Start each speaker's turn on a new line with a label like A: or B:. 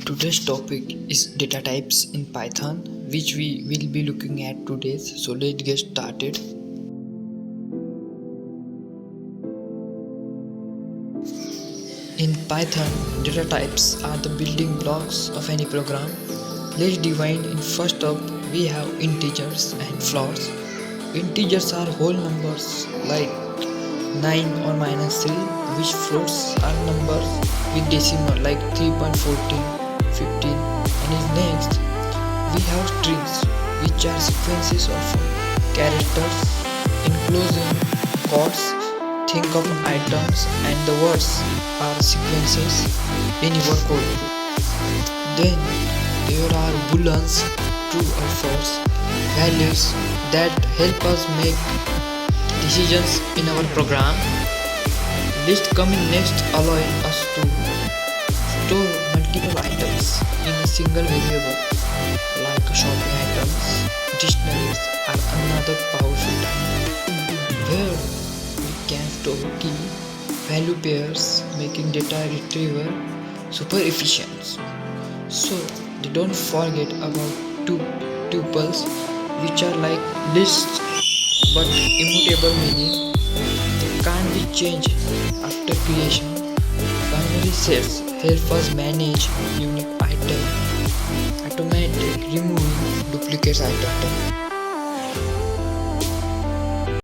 A: Today's topic is data types in Python, which we will be looking at today. So let's get started. In Python, data types are the building blocks of any program. Let's divide in. First up, we have integers and floats. Integers are whole numbers like 9 or -3, which floats are numbers with decimal like 3.14, 15. And in next, we have strings, which are sequences of characters enclosing quotes. Think of items and the words are sequences in your code. Then there are booleans, true or false, values that help us make decisions in our program. List coming next allowing us to store multiple items in a single variable like shopping items. Dictionaries are another powerful type where we can store key value pairs, making data retrieval super efficient. So don't forget about tuples, which are like lists but immutable, meaning they can't be changed after creation. Binary sets help us manage unique items, automatic removing duplicate items.